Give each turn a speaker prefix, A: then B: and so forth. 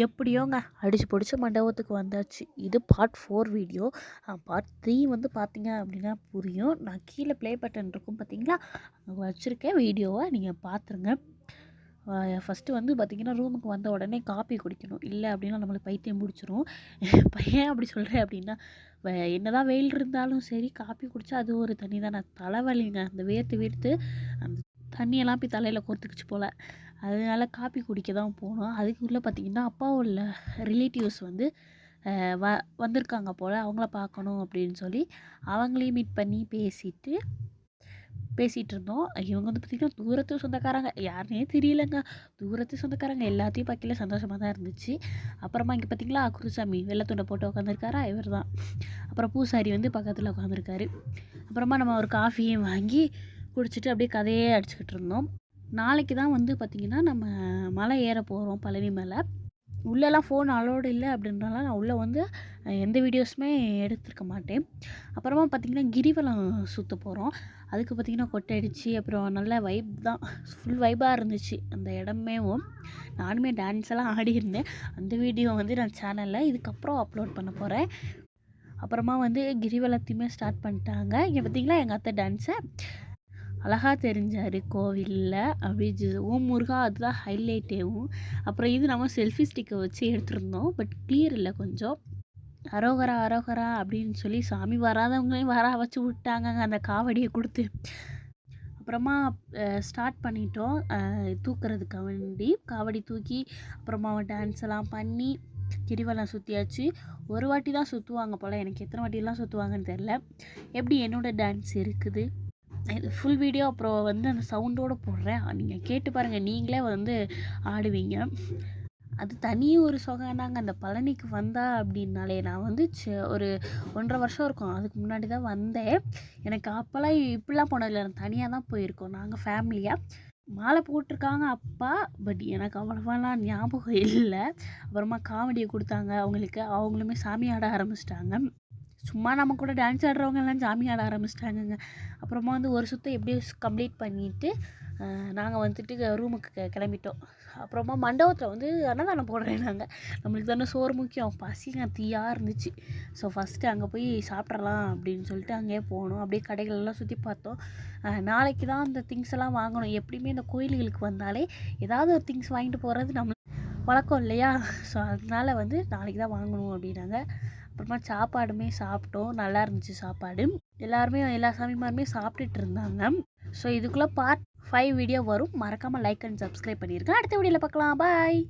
A: எப்படியோங்க அடிச்சு பிடிச்ச மண்டபத்துக்கு வந்தாச்சு. இது பார்ட் 4 வீடியோ. பார்ட் 3 வந்து பார்த்தீங்க அப்படின்னா புரியும். நான் கீழே ப்ளே பட்டன் இருக்கும் பார்த்தீங்களா, அங்கே வச்சுருக்கேன். வீடியோவை நீங்கள் பார்த்துருங்க. ஃபஸ்ட்டு வந்து பார்த்திங்கன்னா, ரூமுக்கு வந்த உடனே காப்பி குடிக்கணும். இல்லை அப்படின்னா நம்மளுக்கு பைத்தியம் பிடிச்சிரும். ஏன் அப்படி சொல்கிறேன் அப்படின்னா, என்னதான் வெயில் இருந்தாலும் சரி, காப்பி குடித்தா அது ஒரு தனி தானே தலைவலிங்க. அந்த வேர்த்து வேர்த்து அந்த தண்ணியெல்லாம் போய் தலையில் கோர்த்துக்குச்சு போல். அதனால காப்பி குடிக்க தான் போனோம். அதுக்குள்ளே பார்த்திங்கன்னா, அப்பாவோட ரிலேட்டிவ்ஸ் வந்து வந்திருக்காங்க போல். அவங்கள பார்க்கணும் அப்படின்னு சொல்லி அவங்களையும் மீட் பண்ணி பேசிகிட்டு இருந்தோம். இவங்க வந்து பார்த்திங்கன்னா தூரத்து சொந்தக்காரங்க, யாருனே தெரியலங்க. தூரத்து சொந்தக்காரங்க எல்லாத்தையும் பார்க்கல சந்தோஷமாக தான் இருந்துச்சு. அப்புறமா இங்கே பார்த்திங்களா, குருசாமி வெள்ளை துண்டை போட்டு உட்காந்துருக்காரா, இவர் தான். அப்புறம் பூசாரி வந்து பக்கத்தில் உட்காந்துருக்காரு. அப்புறமா நம்ம ஒரு காஃபியும் வாங்கி குடிச்சிட்டு அப்படியே கதையே அடிச்சுக்கிட்டு இருந்தோம். நாளைக்கு தான் வந்து பார்த்திங்கன்னா நம்ம மலை ஏற போகிறோம், பழனி மலை. உள்ளெல்லாம் ஃபோன் அலோடு இல்லை அப்படின்றனால நான் உள்ளே வந்து எந்த வீடியோஸுமே எடுத்திருக்க மாட்டேன். அப்புறமா பார்த்திங்கன்னா கிரிவலம் சுற்ற போகிறோம். அதுக்கு பார்த்திங்கன்னா கொட்டை அடித்து அப்புறம் நல்ல வைப் தான், ஃபுல் வைப்பாக இருந்துச்சு அந்த இடமேவும். நானுமே டான்ஸ் எல்லாம் ஆடியிருந்தேன். அந்த வீடியோ வந்து நான் சேனலில் இதுக்கப்புறம் அப்லோட் பண்ண போகிறேன். அப்புறமா வந்து கிரிவலத்தையுமே ஸ்டார்ட் பண்ணிட்டாங்க. இங்கே பார்த்திங்களா எங்கள் அத்தை டான்ஸை அழகாக தெரிஞ்சார் கோவிலில். அப்படி ஓம் முருகா அதுதான் ஹைலைட்டேவும். அப்புறம் இது நம்ம செல்ஃபி ஸ்டிக்கை வச்சு எடுத்திருந்தோம். பட் கிளியர் இல்லை கொஞ்சம். அரோகரா அரோகரா அப்படின்னு சொல்லி சாமி வராதவங்களையும் வர வச்சு விட்டாங்கங்க அந்த காவடியை கொடுத்து. அப்புறமா ஸ்டார்ட் பண்ணிட்டோம் தூக்குறதுக்கு வேண்டி. காவடி தூக்கி அப்புறமா டான்ஸ் எல்லாம் பண்ணி கிரிவலம் சுற்றியாச்சு. ஒரு வாட்டி தான் சுற்றுவாங்க போல், எனக்கு எத்தனை வாட்டிலாம் சுற்றுவாங்கன்னு தெரில. எப்படி என்னோடய டான்ஸ் இருக்குது இது ஃபுல் வீடியோ அப்புறம் வந்து அந்த சவுண்டோடு போடுறேன். நீங்கள் கேட்டு பாருங்கள், நீங்களே வந்து ஆடுவீங்க. அது தனி ஒரு சுகம்தாங்க. அந்த பழனிக்கு வந்தால் அப்படின்னாலே நான் வந்து ஒரு 1.5 வருஷம் இருக்கும், அதுக்கு முன்னாடி தான் வந்தேன். எனக்கு அப்போல்லாம் இப்படிலாம் போனதில்லை, நான் தனியாக தான் போயிருக்கோம் நாங்கள் ஃபேமிலியாக. மாலை போட்டிருக்காங்க அப்பா, பட் எனக்கு அவ்வளோவாலாம் ஞாபகம் இல்லை. அப்புறமா காமெடியை கொடுத்தாங்க அவங்களுக்கு, அவங்களுமே சாமி ஆட ஆரம்பிச்சிட்டாங்க. சும்மா நம்ம கூட டான்ஸ் ஆடுறவங்கெல்லாம் சாமி ஆட ஆரம்பிச்சிட்டாங்கங்க. அப்புறமா வந்து ஒரு சுற்று எப்படியோ கம்ப்ளீட் பண்ணிவிட்டு நாங்கள் வந்துட்டு ரூமுக்கு கிளம்பிட்டோம். அப்புறமா மண்டபத்தில் வந்து அன்னதானம் போடுறேன் நாங்கள். நம்மளுக்கு தானே சோறு முக்கியம். பசிங்க தீயாக இருந்துச்சு. ஸோ ஃபஸ்ட்டு அங்கே போய் சாப்பிட்றலாம் அப்படின்னு சொல்லிட்டு அங்கேயே போனோம். அப்படியே கடைகளெல்லாம் சுற்றி பார்த்தோம். நாளைக்கு தான் அந்த திங்ஸ் எல்லாம் வாங்கணும். எப்படியுமே இந்த கோயில்களுக்கு வந்தாலே ஏதாவது ஒரு திங்ஸ் வாங்கிட்டு போகிறது நம்ம வழக்கம் இல்லையா? ஸோ அதனால் வந்து நாளைக்கு தான் வாங்கணும் அப்படின்னாங்க. அப்புறமா சாப்பாடுமே சாப்பிட்டோம். நல்லா இருந்துச்சு சாப்பாடு. எல்லா சாமிமாருமே சாப்பிட்டுட்டு இருந்தாங்க. ஸோ இதுக்குள்ளே பார்ட் 5 வீடியோ வரும். மறக்காமல் லைக் அண்ட் சப்ஸ்கிரைப் பண்ணியிருக்கேன். அடுத்த வீடியோவில் பார்க்கலாம். பாய்.